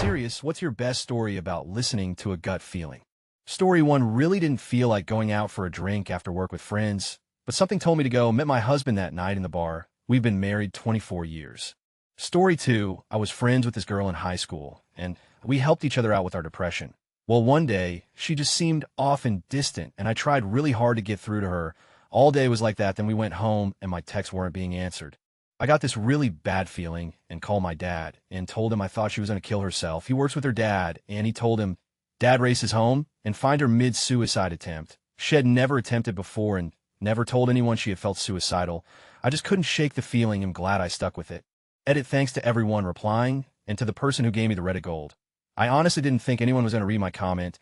serious, what's your best story about listening to a gut feeling? Story 1 really didn't feel like going out for a drink after work with friends, but something told me to go. Met my husband that night in the bar. We've been married 24 years. Story 2, I was friends with this girl in high school, and we helped each other out with our depression. Well, one day, she just seemed off and distant, and I tried really hard to get through to her. All day was like that, then we went home, and my texts weren't being answered. I got this really bad feeling and called my dad and told him I thought she was going to kill herself. He works with her dad, and he told him, Dad races home and find her mid-suicide attempt. She had never attempted before and never told anyone she had felt suicidal. I just couldn't shake the feeling. I'm glad I stuck with it. Edit, thanks to everyone replying and to the person who gave me the Reddit gold. I honestly didn't think anyone was going to read my comment.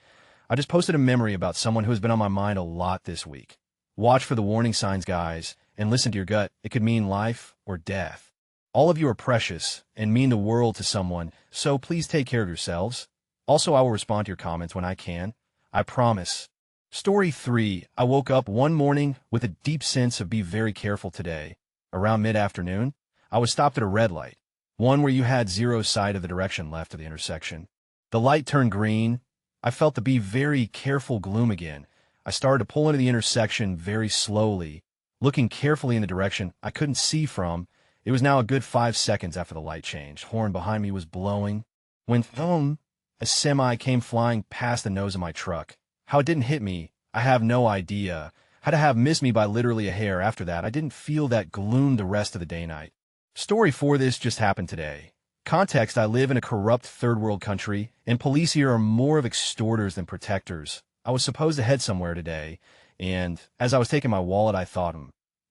I just posted a memory about someone who has been on my mind a lot this week. Watch for the warning signs, guys, and listen to your gut. It could mean life or death. All of you are precious and mean the world to someone, so please take care of yourselves. Also, I will respond to your comments when I can. I promise. Story 3, I woke up one morning with a deep sense of be very careful today. Around mid-afternoon, I was stopped at a red light, one where you had zero sight of the direction left of the intersection. The light turned green. I felt the be very careful gloom again. I started to pull into the intersection very slowly, looking carefully in the direction I couldn't see from. It was now a good 5 seconds after the light changed. Horn behind me was blowing. When a semi came flying past the nose of my truck. How it didn't hit me, I have no idea. Had to have missed me by literally a hair. After that, I didn't feel that gloom the rest of the day-night. Story 4, this just happened today. Context, I live in a corrupt third world country, and police here are more of extorters than protectors. I was supposed to head somewhere today, and as I was taking my wallet, I thought,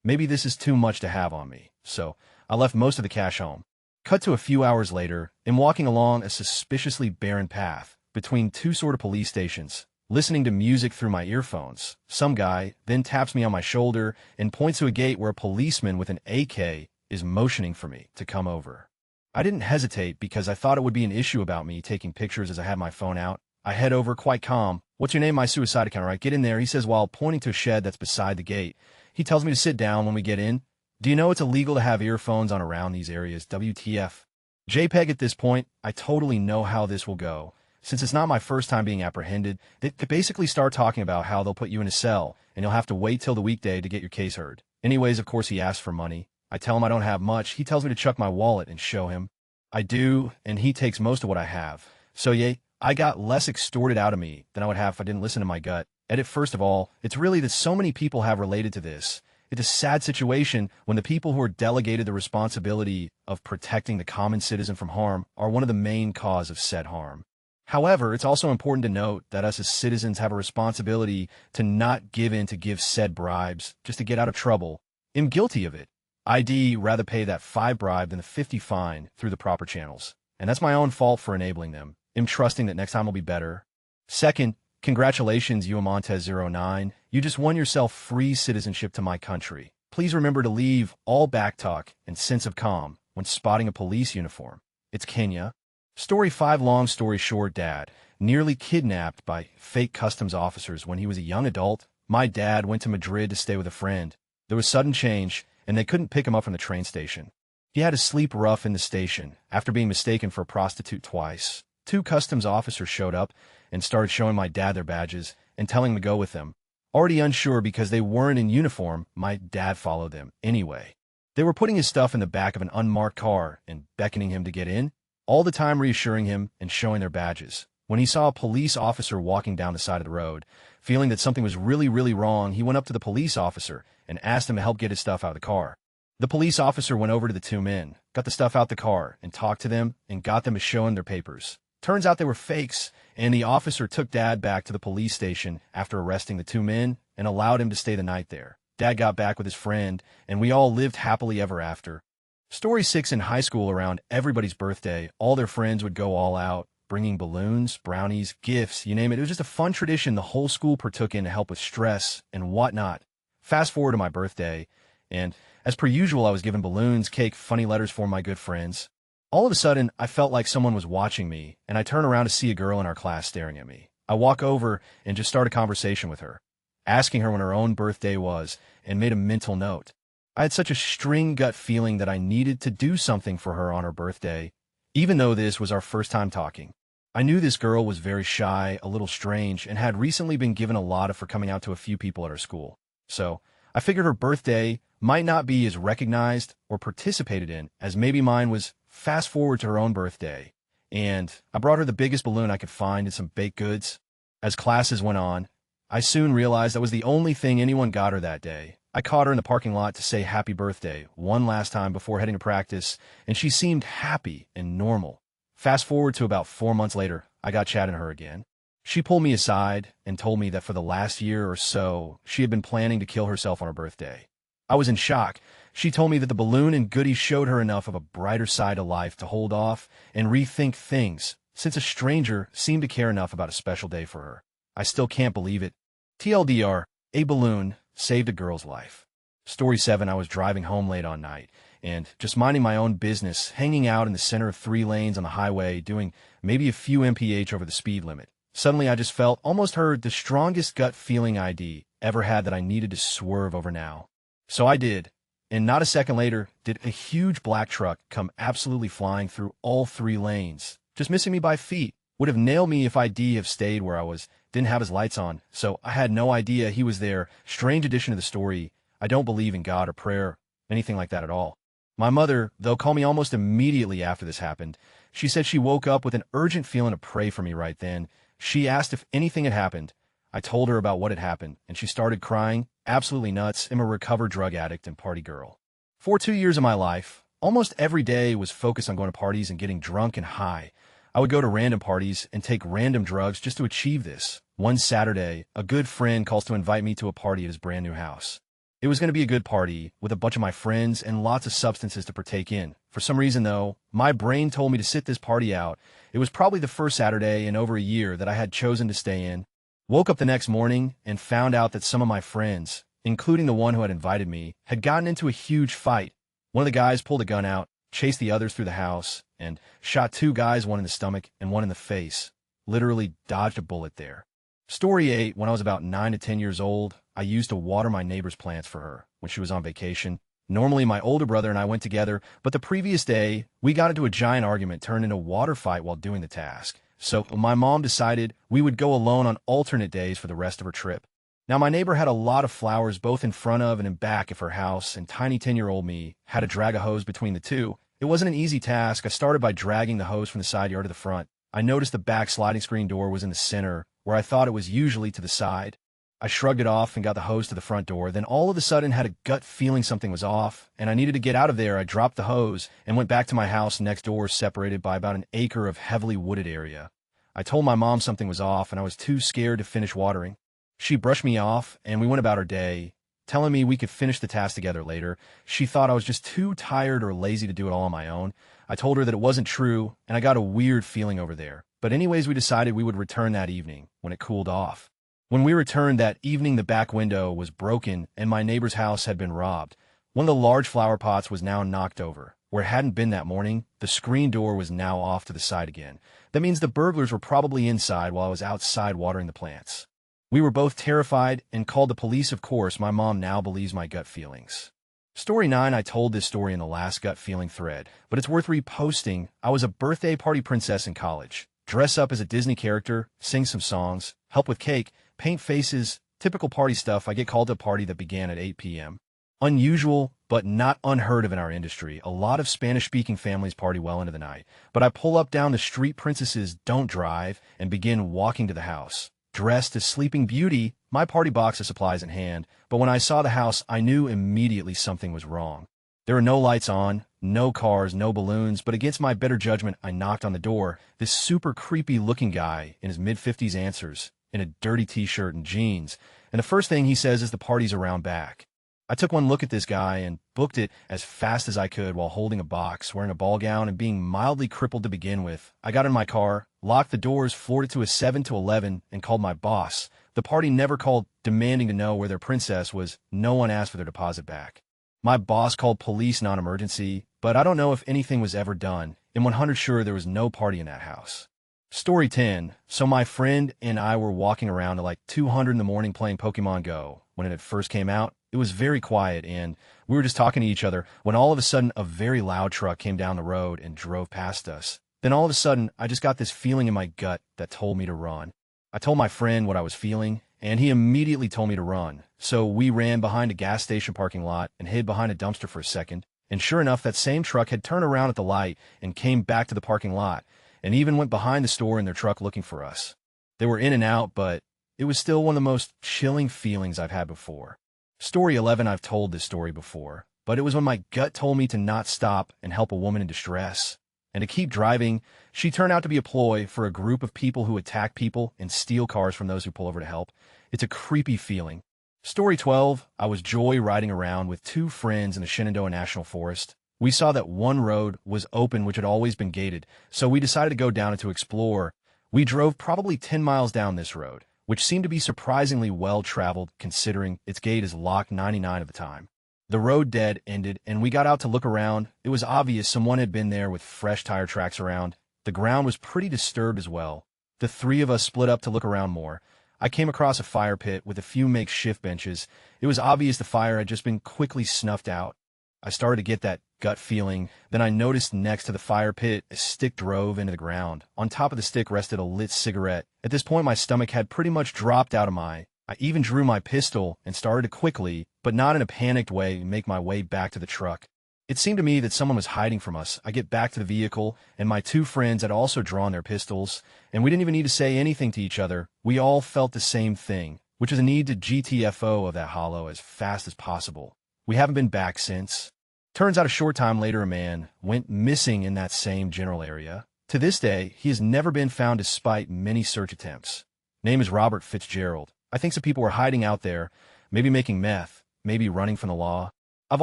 maybe this is too much to have on me. So I left most of the cash home. Cut to a few hours later, I'm walking along a suspiciously barren path between two sort of police stations, listening to music through my earphones. Some guy then taps me on my shoulder and points to a gate where a policeman with an AK is motioning for me to come over. I didn't hesitate because I thought it would be an issue about me taking pictures as I had my phone out. I head over quite calm. What's your name? My suicide account, right? Get in there, he says while pointing to a shed that's beside the gate. He tells me to sit down when we get in. Do you know it's illegal to have earphones on around these areas? WTF. JPEG at this point, I totally know how this will go. Since it's not my first time being apprehended, they basically start talking about how they'll put you in a cell, and you'll have to wait till the weekday to get your case heard. Anyways, of course, he asks for money. I tell him I don't have much. He tells me to chuck my wallet and show him. I do, and he takes most of what I have. So yeah, I got less extorted out of me than I would have if I didn't listen to my gut. Edit, first of all, it's really that so many people have related to this. It's a sad situation when the people who are delegated the responsibility of protecting the common citizen from harm are one of the main cause of said harm. However, it's also important to note that us as citizens have a responsibility to not give in to give said bribes just to get out of trouble. I'm guilty of it. I'd rather pay that 5 bribe than the 50 fine through the proper channels. And that's my own fault for enabling them. I'm trusting that next time will be better. Second, congratulations, Uamontes09. You just won yourself free citizenship to my country. Please remember to leave all backtalk and sense of calm when spotting a police uniform. It's Kenya. Story 5, long story short, Dad nearly kidnapped by fake customs officers when he was a young adult. My dad went to Madrid to stay with a friend. There was sudden change, and they couldn't pick him up from the train station. He had to sleep rough in the station after being mistaken for a prostitute twice. 2 customs officers showed up and started showing my dad their badges and telling him to go with them. Already unsure because they weren't in uniform, my dad followed them anyway. They were putting his stuff in the back of an unmarked car and beckoning him to get in, all the time reassuring him and showing their badges. When he saw a police officer walking down the side of the road, feeling that something was really wrong, he went up to the police officer and asked him to help get his stuff out of the car. The police officer went over to the 2 men, got the stuff out the car, and talked to them and got them to show him their papers. Turns out they were fakes, and the officer took Dad back to the police station after arresting the 2 men and allowed him to stay the night there. Dad got back with his friend, and we all lived happily ever after. Story 6, in high school around everybody's birthday, all their friends would go all out, bringing balloons, brownies, gifts, you name it. It was just a fun tradition the whole school partook in to help with stress and whatnot. Fast forward to my birthday, and as per usual, I was given balloons, cake, funny letters for my good friends. All of a sudden, I felt like someone was watching me, and I turn around to see a girl in our class staring at me. I walk over and just start a conversation with her, asking her when her own birthday was, and made a mental note. I had such a string gut feeling that I needed to do something for her on her birthday, even though this was our first time talking. I knew this girl was very shy, a little strange, and had recently been given a lot for coming out to a few people at her school. So I figured her birthday might not be as recognized or participated in as maybe mine was. Fast forward to her own birthday, and I brought her the biggest balloon I could find and some baked goods. As classes went on, I soon realized that was the only thing anyone got her that day. I caught her in the parking lot to say happy birthday one last time before heading to practice, and she seemed happy and normal. Fast forward to about 4 months later, I got chatting to her again. She pulled me aside and told me that for the last year or so, she had been planning to kill herself on her birthday. I was in shock. She told me that the balloon and goodies showed her enough of a brighter side to life to hold off and rethink things, since a stranger seemed to care enough about a special day for her. I still can't believe it. TLDR, a balloon saved a girl's life. Story 7, I was driving home late on night and just minding my own business, hanging out in the center of 3 lanes on the highway, doing maybe a few mph over the speed limit. Suddenly, I just felt, almost heard, the strongest gut feeling I'd ever had that I needed to swerve over now. So I did. And not a second later, did a huge black truck come absolutely flying through all 3 lanes, just missing me by feet. Would have nailed me if I'd have stayed where I was. Didn't have his lights on, so I had no idea he was there. Strange addition to the story. I don't believe in God or prayer, anything like that at all. My mother, though, called me almost immediately after this happened. She said she woke up with an urgent feeling to pray for me right then. She asked if anything had happened. I told her about what had happened, and she started crying. Absolutely nuts. I'm a recovered drug addict and party girl. For 2 years of my life, almost every day was focused on going to parties and getting drunk and high. I would go to random parties and take random drugs just to achieve this. One Saturday, a good friend calls to invite me to a party at his brand new house. It was going to be a good party with a bunch of my friends and lots of substances to partake in. For some reason, though, my brain told me to sit this party out. It was probably the first Saturday in over a year that I had chosen to stay in. Woke up the next morning and found out that some of my friends, including the one who had invited me, had gotten into a huge fight. One of the guys pulled a gun out, chased the others through the house, and shot 2 guys, one in the stomach and one in the face. Literally dodged a bullet there. Story 8, when I was about 9 to 10 years old, I used to water my neighbor's plants for her when she was on vacation. Normally, my older brother and I went together, but the previous day, we got into a giant argument turned into a water fight while doing the task. So my mom decided we would go alone on alternate days for the rest of her trip. Now, my neighbor had a lot of flowers both in front of and in back of her house, and tiny 10-year-old me had to drag a hose between the two. It wasn't an easy task. I started by dragging the hose from the side yard to the front. I noticed the back sliding screen door was in the center, where I thought it was usually to the side. I shrugged it off and got the hose to the front door, then all of a sudden had a gut feeling something was off, and I needed to get out of there. I dropped the hose and went back to my house next door, separated by about an acre of heavily wooded area. I told my mom something was off, and I was too scared to finish watering. She brushed me off, and we went about our day, telling me we could finish the task together later. She thought I was just too tired or lazy to do it all on my own. I told her that it wasn't true, and I got a weird feeling over there. But anyways, we decided we would return that evening, when it cooled off. When we returned that evening, the back window was broken, and my neighbor's house had been robbed. One of the large flower pots was now knocked over. Where it hadn't been that morning, the screen door was now off to the side again. That means the burglars were probably inside while I was outside watering the plants. We were both terrified and called the police, of course. My mom now believes my gut feelings. Story 9, I told this story in the last gut feeling thread, but it's worth reposting. I was a birthday party princess in college. Dress up as a Disney character, sing some songs, help with cake, paint faces, typical party stuff. I get called to a party that began at 8 p.m. Unusual, but not unheard of in our industry. A lot of Spanish-speaking families party well into the night. But I pull up down the street, princesses don't drive, and begin walking to the house. Dressed as Sleeping Beauty, my party box of supplies in hand, but when I saw the house, I knew immediately something was wrong. There were no lights on, no cars, no balloons, but against my better judgment, I knocked on the door. This super creepy-looking guy in his mid-50s answers, in a dirty t-shirt and jeans, and the first thing he says is the party's around back. I took one look at this guy and booked it as fast as I could while holding a box, wearing a ball gown, and being mildly crippled to begin with. I got in my car, locked the doors, floored it to a 7 to 11, and called my boss. The party never called, demanding to know where their princess was. No one asked for their deposit back. My boss called police non-emergency, but I don't know if anything was ever done. I'm 100% sure there was no party in that house. Story 10. So my friend and I were walking around at like 200 in the morning playing Pokemon Go. When it had first came out, it was very quiet, and we were just talking to each other when all of a sudden a very loud truck came down the road and drove past us. Then all of a sudden, I just got this feeling in my gut that told me to run. I told my friend what I was feeling, and he immediately told me to run. So we ran behind a gas station parking lot and hid behind a dumpster for a second. And sure enough, that same truck had turned around at the light and came back to the parking lot, and even went behind the store in their truck looking for us. They were in and out, but it was still one of the most chilling feelings I've had before. Story 11, I've told this story before, but it was when my gut told me to not stop and help a woman in distress, and to keep driving. She turned out to be a ploy for a group of people who attack people and steal cars from those who pull over to help. It's a creepy feeling. Story 12, I was joy riding around with two friends in the Shenandoah National Forest. We saw that one road was open, which had always been gated, so we decided to go down it to explore. We drove probably 10 miles down this road, which seemed to be surprisingly well-traveled considering its gate is locked 99 of the time. The road dead ended, and we got out to look around. It was obvious someone had been there with fresh tire tracks around. The ground was pretty disturbed as well. The three of us split up to look around more. I came across a fire pit with a few makeshift benches. It was obvious the fire had just been quickly snuffed out. I started to get that gut feeling. Then I noticed next to the fire pit, a stick drove into the ground. On top of the stick rested a lit cigarette. At this point, my stomach had pretty much dropped out of I even drew my pistol and started to quickly, but not in a panicked way, make my way back to the truck. It seemed to me that someone was hiding from us. I get back to the vehicle, and my two friends had also drawn their pistols, and we didn't even need to say anything to each other. We all felt the same thing, which is a need to GTFO of that hollow as fast as possible. We haven't been back since. Turns out a short time later, a man went missing in that same general area. To this day, he has never been found despite many search attempts. Name is Robert Fitzgerald. I think some people were hiding out there, maybe making meth, maybe running from the law. I've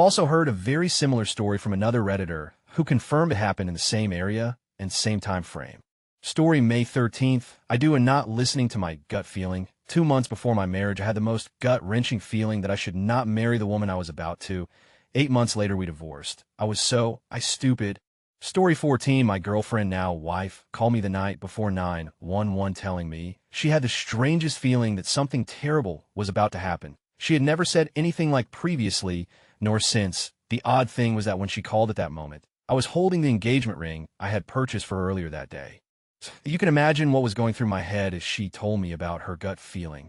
also heard a very similar story from another Redditor who confirmed it happened in the same area and same time frame. Story May 13th, I do a not listening to my gut feeling. 2 months before my marriage, I had the most gut-wrenching feeling that I should not marry the woman I was about to. 8 months later, we divorced. I stupid. Story 14, my girlfriend, now wife, called me the night before 911 telling me she had the strangest feeling that something terrible was about to happen. She had never said anything like previously, nor since. The odd thing was that when she called at that moment, I was holding the engagement ring I had purchased for her earlier that day. You can imagine what was going through my head as she told me about her gut feeling.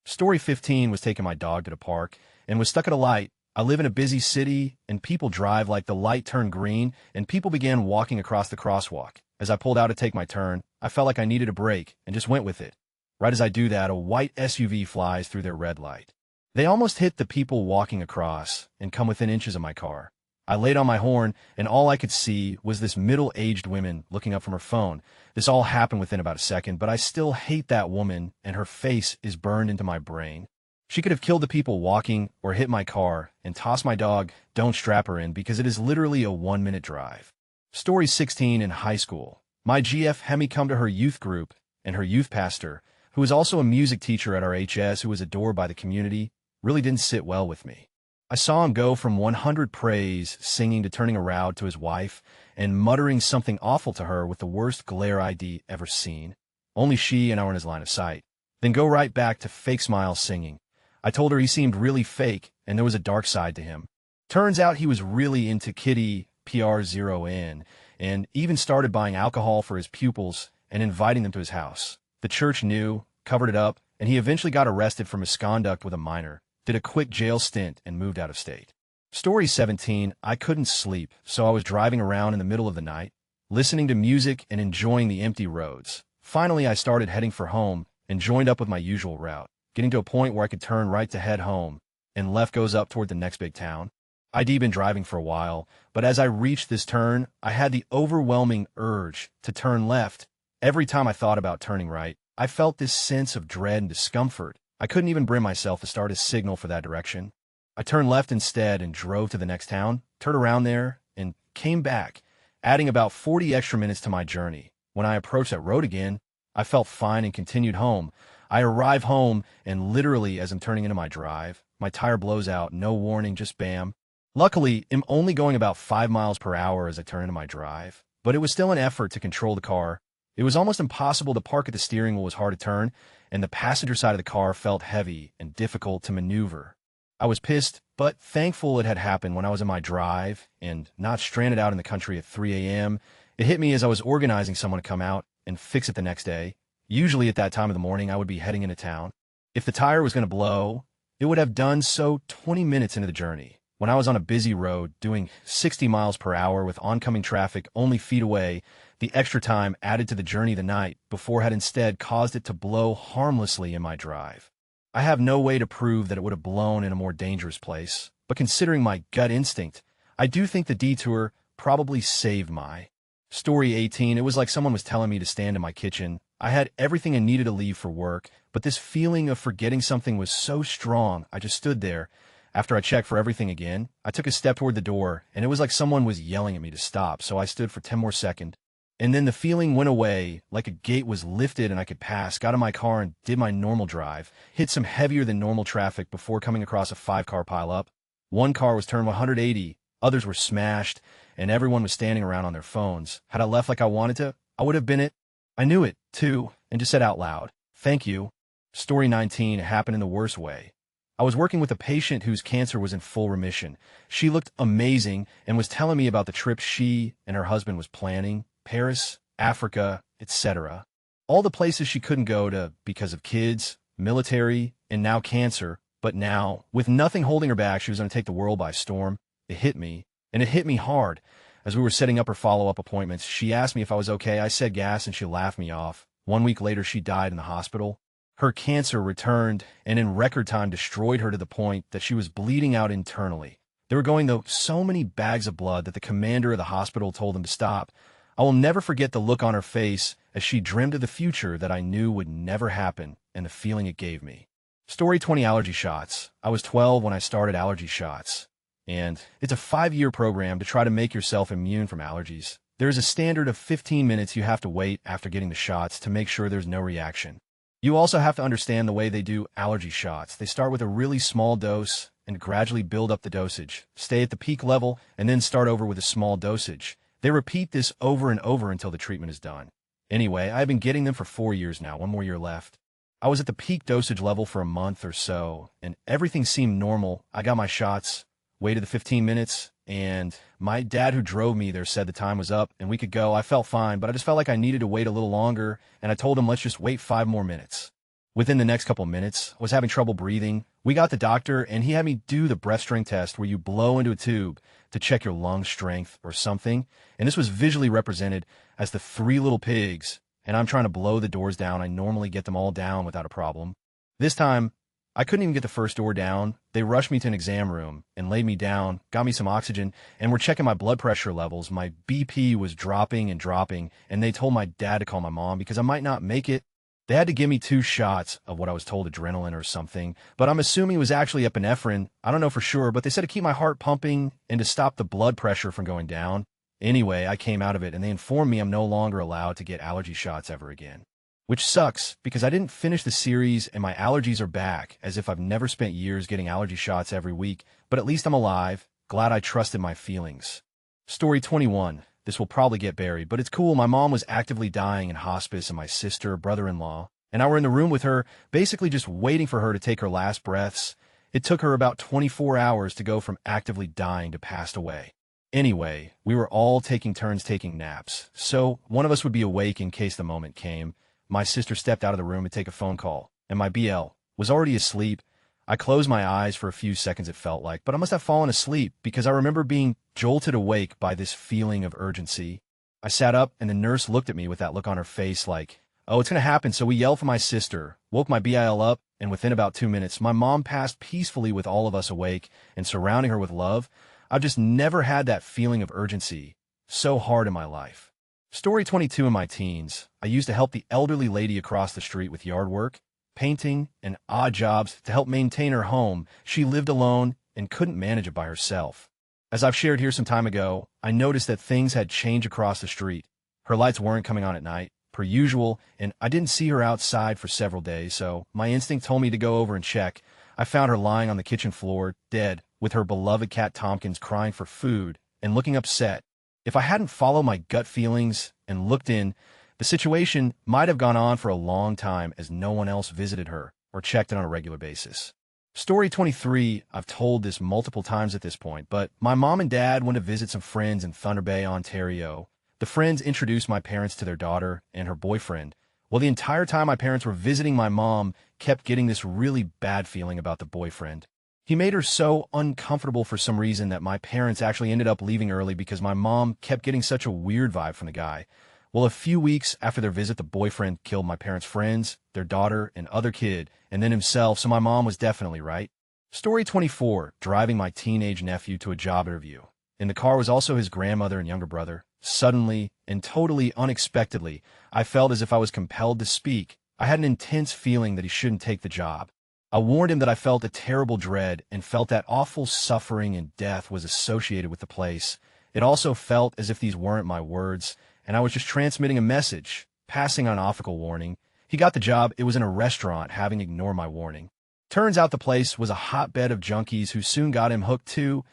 Story 15 was taking my dog to the park and was stuck at a light. I live in a busy city, and people drive like the light turned green, and people began walking across the crosswalk. As I pulled out to take my turn, I felt like I needed a break and just went with it. Right as I do that, a white SUV flies through their red light. They almost hit the people walking across and come within inches of my car. I laid on my horn, and all I could see was this middle-aged woman looking up from her phone. This all happened within about a second, but I still hate that woman, and her face is burned into my brain. She could have killed the people walking or hit my car and tossed my dog. Don't strap her in because it is literally a 1-minute drive. Story 16, in high school. My GF had me come to her youth group, and her youth pastor, who was also a music teacher at our HS who was adored by the community, really didn't sit well with me. I saw him go from 100 praise singing to turning around to his wife and muttering something awful to her with the worst glare I'd ever seen. Only she and I were in his line of sight. Then go right back to fake smile singing. I told her he seemed really fake and there was a dark side to him. Turns out he was really into Kitty PR0N and even started buying alcohol for his pupils and inviting them to his house. The church knew, covered it up, and he eventually got arrested for misconduct with a minor, did a quick jail stint, and moved out of state. Story 17, I couldn't sleep, so I was driving around in the middle of the night, listening to music and enjoying the empty roads. Finally, I started heading for home and joined up with my usual route, getting to a point where I could turn right to head home, and left goes up toward the next big town. I'd been driving for a while, but as I reached this turn, I had the overwhelming urge to turn left. Every time I thought about turning right, I felt this sense of dread and discomfort. I couldn't even bring myself to start a signal for that direction. I turned left instead and drove to the next town, turned around there, and came back, adding about 40 extra minutes to my journey. When I approached that road again, I felt fine and continued home. I arrive home, and literally as I'm turning into my drive, my tire blows out, no warning, just bam. Luckily, I'm only going about 5 miles per hour as I turn into my drive, but it was still an effort to control the car. It was almost impossible to park at the steering wheel was hard to turn, and the passenger side of the car felt heavy and difficult to maneuver. I was pissed, but thankful it had happened when I was in my drive and not stranded out in the country at 3 a.m. It hit me as I was organizing someone to come out and fix it the next day. Usually at that time of the morning, I would be heading into town. If the tire was going to blow, it would have done so 20 minutes into the journey. When I was on a busy road doing 60 miles per hour with oncoming traffic only feet away, the extra time added to the journey the night before had instead caused it to blow harmlessly in my drive. I have no way to prove that it would have blown in a more dangerous place, but considering my gut instinct, I do think the detour probably saved my. Story 18, it was like someone was telling me to stand in my kitchen. I had everything I needed to leave for work, but this feeling of forgetting something was so strong, I just stood there. After I checked for everything again, I took a step toward the door, and it was like someone was yelling at me to stop, so I stood for 10 more seconds. And then the feeling went away, like a gate was lifted and I could pass, got in my car and did my normal drive, hit some heavier than normal traffic before coming across a 5-car pileup. One car was turned 180, others were smashed, and everyone was standing around on their phones. Had I left like I wanted to, I would have been it. I knew it, too, and just said out loud, "Thank you." Story 19 happened in the worst way. I was working with a patient whose cancer was in full remission. She looked amazing and was telling me about the trip she and her husband was planning, Paris, Africa, etc. All the places she couldn't go to because of kids, military, and now cancer. But now, with nothing holding her back, she was going to take the world by storm. It hit me, and it hit me hard. As we were setting up her follow-up appointments, she asked me if I was okay. I said yes, and she laughed me off. 1 week later, she died in the hospital. Her cancer returned and in record time destroyed her to the point that she was bleeding out internally. They were going through so many bags of blood that the commander of the hospital told them to stop. I will never forget the look on her face as she dreamed of the future that I knew would never happen and the feeling it gave me. Story 20, allergy shots. I was 12 when I started allergy shots. And it's a 5-year program to try to make yourself immune from allergies. There is a standard of 15 minutes you have to wait after getting the shots to make sure there's no reaction. You also have to understand the way they do allergy shots. They start with a really small dose and gradually build up the dosage. Stay at the peak level and then start over with a small dosage. They repeat this over and over until the treatment is done. Anyway, I've been getting them for 4 years now, 1 more year left. I was at the peak dosage level for a month or so, and everything seemed normal. I got my shots, waited the 15 minutes, and my dad who drove me there said the time was up and we could go. I felt fine, but I just felt like I needed to wait a little longer, and I told him let's just wait 5 more minutes. Within the next couple minutes, I was having trouble breathing. We got the doctor, and he had me do the breath strength test where you blow into a tube to check your lung strength or something, and this was visually represented as the 3 little pigs, and I'm trying to blow the doors down. I normally get them all down without a problem. This time, I couldn't even get the first door down. They rushed me to an exam room and laid me down, got me some oxygen, and were checking my blood pressure levels. My BP was dropping and dropping, and they told my dad to call my mom because I might not make it. They had to give me 2 shots of what I was told adrenaline or something, but I'm assuming it was actually epinephrine. I don't know for sure, but they said to keep my heart pumping and to stop the blood pressure from going down. Anyway, I came out of it, and they informed me I'm no longer allowed to get allergy shots ever again. Which sucks, because I didn't finish the series and my allergies are back, as if I've never spent years getting allergy shots every week, but at least I'm alive, glad I trusted my feelings. Story 21. This will probably get buried, but it's cool. My mom was actively dying in hospice, and my sister, brother-in-law, and I were in the room with her, basically just waiting for her to take her last breaths. It took her about 24 hours to go from actively dying to passed away. Anyway, we were all taking turns taking naps, so one of us would be awake in case the moment came. My sister stepped out of the room to take a phone call, and my BL was already asleep. I closed my eyes for a few seconds, it felt like, but I must have fallen asleep because I remember being jolted awake by this feeling of urgency. I sat up, and the nurse looked at me with that look on her face like, oh, it's going to happen, so we yelled for my sister, woke my BIL up, and within about 2 minutes, my mom passed peacefully with all of us awake and surrounding her with love. I've just never had that feeling of urgency so hard in my life. Story 22. In my teens, I used to help the elderly lady across the street with yard work, painting, and odd jobs to help maintain her home. She lived alone and couldn't manage it by herself. As I've shared here some time ago, I noticed that things had changed across the street. Her lights weren't coming on at night, per usual, and I didn't see her outside for several days, so my instinct told me to go over and check. I found her lying on the kitchen floor, dead, with her beloved cat Tompkins crying for food and looking upset. If I hadn't followed my gut feelings and looked in, the situation might have gone on for a long time as no one else visited her or checked it on a regular basis. Story 23, I've told this multiple times at this point, but my mom and dad went to visit some friends in Thunder Bay, Ontario. The friends introduced my parents to their daughter and her boyfriend. Well, the entire time my parents were visiting, my mom kept getting this really bad feeling about the boyfriend. He made her so uncomfortable for some reason that my parents actually ended up leaving early because my mom kept getting such a weird vibe from the guy. Well, a few weeks after their visit, the boyfriend killed my parents' friends, their daughter, and other kid, and then himself, so my mom was definitely right. Story 24, driving my teenage nephew to a job interview. In the car was also his grandmother and younger brother. Suddenly, and totally unexpectedly, I felt as if I was compelled to speak. I had an intense feeling that he shouldn't take the job. I warned him that I felt a terrible dread and felt that awful suffering and death was associated with the place. It also felt as if these weren't my words, and I was just transmitting a message, passing on an ethical warning. He got the job. It was in a restaurant, having ignored my warning. Turns out the place was a hotbed of junkies who soon got him hooked too.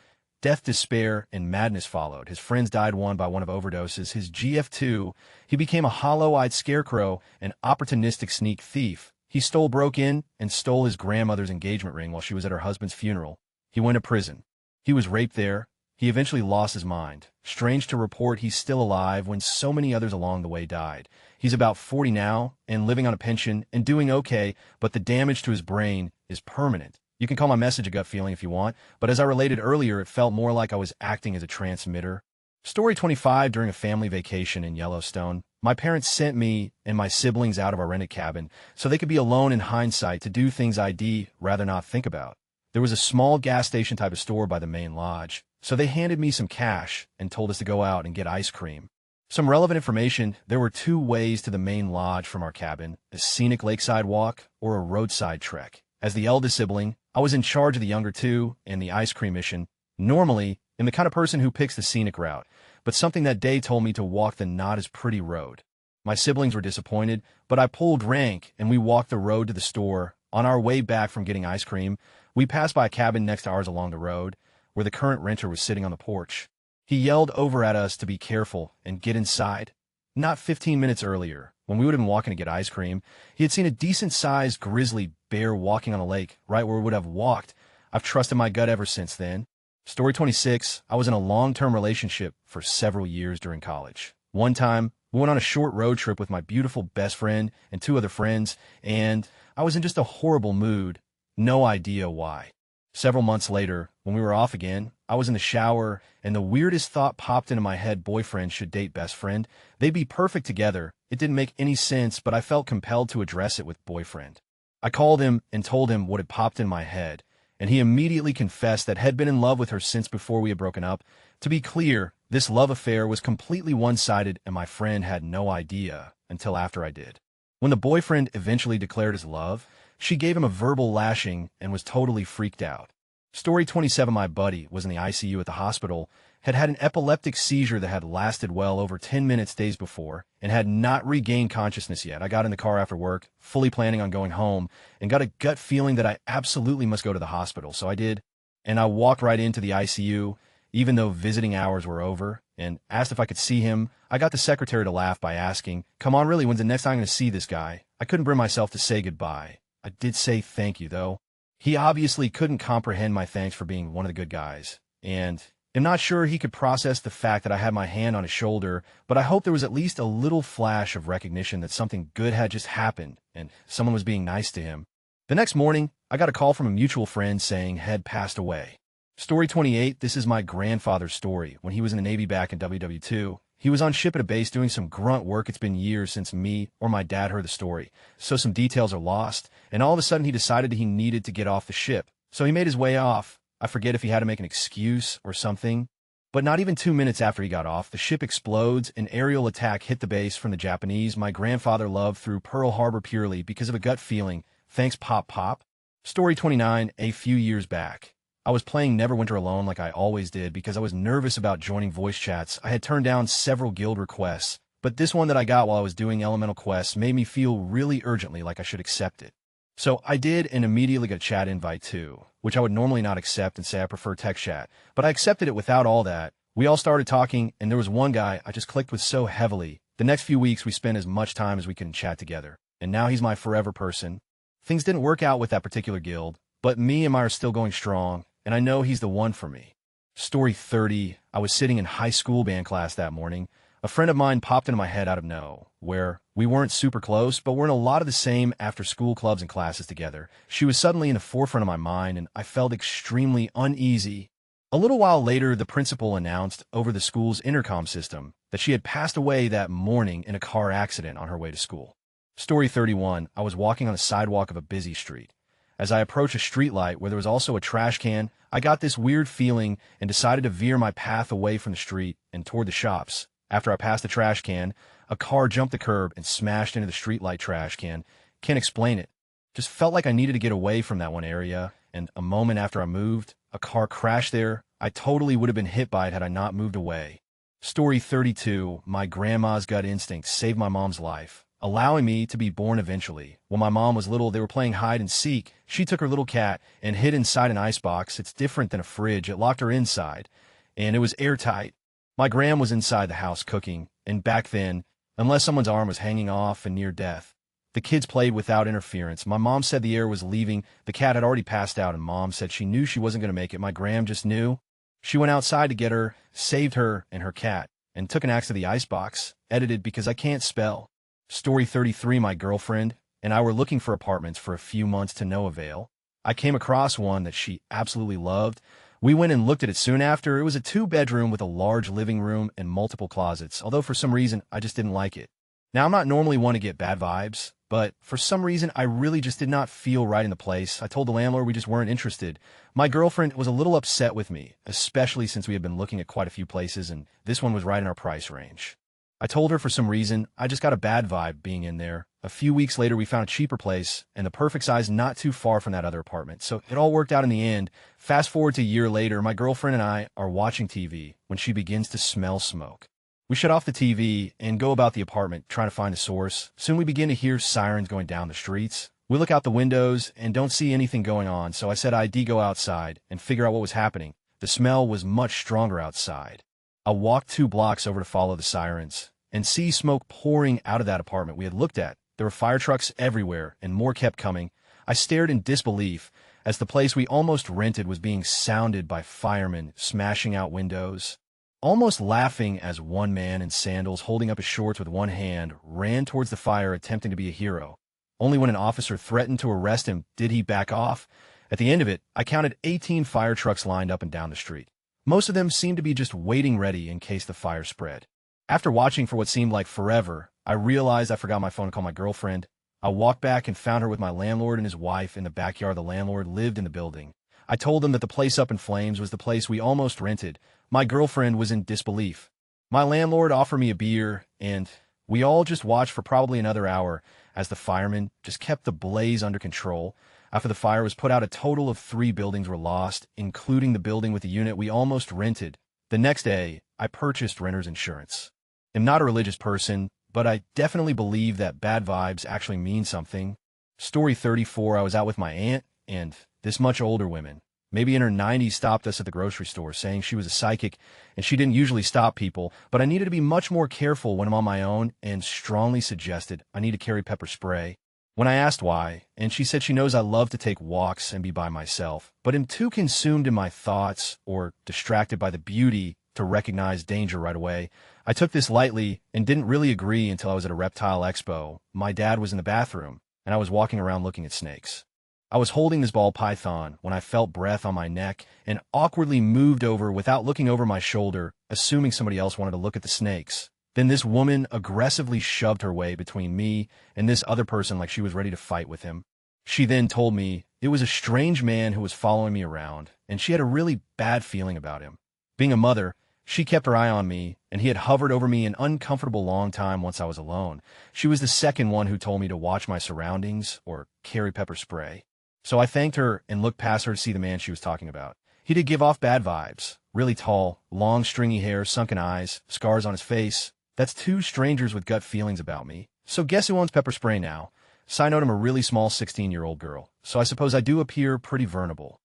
Death, despair, and madness followed. His friends died, one by one of overdoses. His GF2, he became a hollow-eyed scarecrow, an opportunistic sneak thief. He broke in, and stole his grandmother's engagement ring while she was at her husband's funeral. He went to prison. He was raped there. He eventually lost his mind. Strange to report, he's still alive when so many others along the way died. He's about 40 now, and living on a pension, and doing okay, but the damage to his brain is permanent. You can call my message a gut feeling if you want, but as I related earlier, it felt more like I was acting as a transmitter. Story 25, during a family vacation in Yellowstone, my parents sent me and my siblings out of our rented cabin so they could be alone in hindsight to do things I'd rather not think about. There was a small gas station type of store by the main lodge, so they handed me some cash and told us to go out and get ice cream. Some relevant information: there were 2 ways to the main lodge from our cabin: a scenic lakeside walk or a roadside trek. As the eldest sibling, I was in charge of the younger 2 and the ice cream mission. Normally, I'm the kind of person who picks the scenic route, but something that day told me to walk the not as pretty road. My siblings were disappointed, but I pulled rank and we walked the road to the store. On our way back from getting ice cream, we passed by a cabin next to ours along the road, where the current renter was sitting on the porch. He yelled over at us to be careful and get inside. Not 15 minutes earlier, when we would have been walking to get ice cream, he had seen a decent-sized grizzly bear walking on a lake right where we would have walked. I've trusted my gut ever since then. Story 26, I was in a long-term relationship for several years during college. One time, we went on a short road trip with my beautiful best friend and 2 other friends, and I was in just a horrible mood. No idea why. Several months later, when we were off again, I was in the shower, and the weirdest thought popped into my head: boyfriend should date best friend. They'd be perfect together. It didn't make any sense, but I felt compelled to address it with boyfriend. I called him and told him what had popped in my head, and he immediately confessed that had been in love with her since before we had broken up. To be clear, this love affair was completely one-sided, and my friend had no idea until after I did. When the boyfriend eventually declared his love, she gave him a verbal lashing and was totally freaked out. Story 27, my buddy was in the ICU at the hospital, had had an epileptic seizure that had lasted well over 10 minutes days before, and had not regained consciousness yet. I got in the car after work, fully planning on going home, and got a gut feeling that I absolutely must go to the hospital, so I did. And I walked right into the ICU, even though visiting hours were over, and asked if I could see him. I got the secretary to laugh by asking, "Come on, really, when's the next time I'm going to see this guy?" I couldn't bring myself to say goodbye. I did say thank you, though. He obviously couldn't comprehend my thanks for being one of the good guys, and I'm not sure he could process the fact that I had my hand on his shoulder, but I hope there was at least a little flash of recognition that something good had just happened, and someone was being nice to him. The next morning, I got a call from a mutual friend saying had passed away. Story 28, this is my grandfather's story. When he was in the Navy back in WW2, he was on ship at a base doing some grunt work. It's been years since me or my dad heard the story, so some details are lost, and all of a sudden he decided he needed to get off the ship. So he made his way off. I forget if he had to make an excuse or something, but not even 2 minutes after he got off, the ship explodes. An aerial attack hit the base from the Japanese. My grandfather loved through Pearl Harbor purely because of a gut feeling. Thanks, Pop Pop. Story 29, a few years back. I was playing Neverwinter alone like I always did because I was nervous about joining voice chats. I had turned down several guild requests, but this one that I got while I was doing elemental quests made me feel really urgently like I should accept it. So I did, and immediately got a chat invite too, which I would normally not accept and say I prefer text chat, but I accepted it without all that. We all started talking, and there was one guy I just clicked with so heavily. The next few weeks we spent as much time as we could chat together, and now he's my forever person. Things didn't work out with that particular guild, but me and I are still going strong, and I know he's the one for me. Story 30, I was sitting in high school band class that morning. A friend of mine popped into my head out of nowhere. We weren't super close, but we're in a lot of the same after-school clubs and classes together. She was suddenly in the forefront of my mind, and I felt extremely uneasy. A little while later, the principal announced over the school's intercom system that she had passed away that morning in a car accident on her way to school. Story 31. I was walking on the sidewalk of a busy street. As I approached a streetlight where there was also a trash can, I got this weird feeling and decided to veer my path away from the street and toward the shops. After I passed the trash can, a car jumped the curb and smashed into the streetlight trash can. Can't explain it. Just felt like I needed to get away from that one area, and a moment after I moved, a car crashed there. I totally would have been hit by it had I not moved away. Story 32. My grandma's gut instinct saved my mom's life, allowing me to be born eventually. When my mom was little, they were playing hide and seek. She took her little cat and hid inside an icebox. It's different than a fridge. It locked her inside, and it was airtight. My gram was inside the house cooking, and back then, unless someone's arm was hanging off and near death, the kids played without interference. My mom said the air was leaving. The cat had already passed out, and Mom said she knew she wasn't going to make it. My gram just knew. She went outside to get her, saved her and her cat, and took an axe to the icebox. Edited because I can't spell. Story 33. My girlfriend and I were looking for apartments for a few months to no avail. I came across one that she absolutely loved. We went and looked at it soon after. It was a 2-bedroom with a large living room and multiple closets, although for some reason I just didn't like it. Now, I'm not normally one to get bad vibes, but for some reason I really just did not feel right in the place. I told the landlord we just weren't interested. My girlfriend was a little upset with me, especially since we had been looking at quite a few places and this one was right in our price range. I told her for some reason I just got a bad vibe being in there. A few weeks later, we found a cheaper place and the perfect size not too far from that other apartment, so it all worked out in the end. Fast forward to a year later, my girlfriend and I are watching TV when she begins to smell smoke. We shut off the TV and go about the apartment trying to find the source. Soon we begin to hear sirens going down the streets. We look out the windows and don't see anything going on, so I said I'd go outside and figure out what was happening. The smell was much stronger outside. I walked 2 blocks over to follow the sirens and see smoke pouring out of that apartment we had looked at. There were fire trucks everywhere, and more kept coming. I stared in disbelief as the place we almost rented was being sounded by firemen smashing out windows. Almost laughing as one man in sandals holding up his shorts with one hand ran towards the fire attempting to be a hero. Only when an officer threatened to arrest him did he back off. At the end of it, I counted 18 fire trucks lined up and down the street. Most of them seemed to be just waiting ready in case the fire spread. After watching for what seemed like forever, I realized I forgot my phone to call my girlfriend. I walked back and found her with my landlord and his wife in the backyard. The landlord lived in the building. I told them that the place up in flames was the place we almost rented. My girlfriend was in disbelief. My landlord offered me a beer, and we all just watched for probably another hour as the firemen just kept the blaze under control. After the fire was put out, a total of 3 buildings were lost, including the building with the unit we almost rented. The next day, I purchased renter's insurance. I'm not a religious person, but I definitely believe that bad vibes actually mean something. Story 34. I was out with my aunt and this much older woman, maybe in her 90s, stopped us at the grocery store saying she was a psychic and she didn't usually stop people, but I needed to be much more careful when I'm on my own and strongly suggested I need to carry pepper spray. When I asked why, and she said she knows I love to take walks and be by myself, but am too consumed in my thoughts or distracted by the beauty to recognize danger right away. I took this lightly and didn't really agree until I was at a reptile expo. My dad was in the bathroom, and I was walking around looking at snakes. I was holding this ball python when I felt breath on my neck and awkwardly moved over without looking over my shoulder, assuming somebody else wanted to look at the snakes. Then this woman aggressively shoved her way between me and this other person like she was ready to fight with him. She then told me it was a strange man who was following me around, and she had a really bad feeling about him. Being a mother, she kept her eye on me, and he had hovered over me an uncomfortable long time once I was alone. She was the second one who told me to watch my surroundings or carry pepper spray. So I thanked her and looked past her to see the man she was talking about. He did give off bad vibes. Really tall, long stringy hair, sunken eyes, scars on his face. That's 2 strangers with gut feelings about me. So guess who owns pepper spray now? Side note, I'm a really small 16-year-old girl, so I suppose I do appear pretty vulnerable.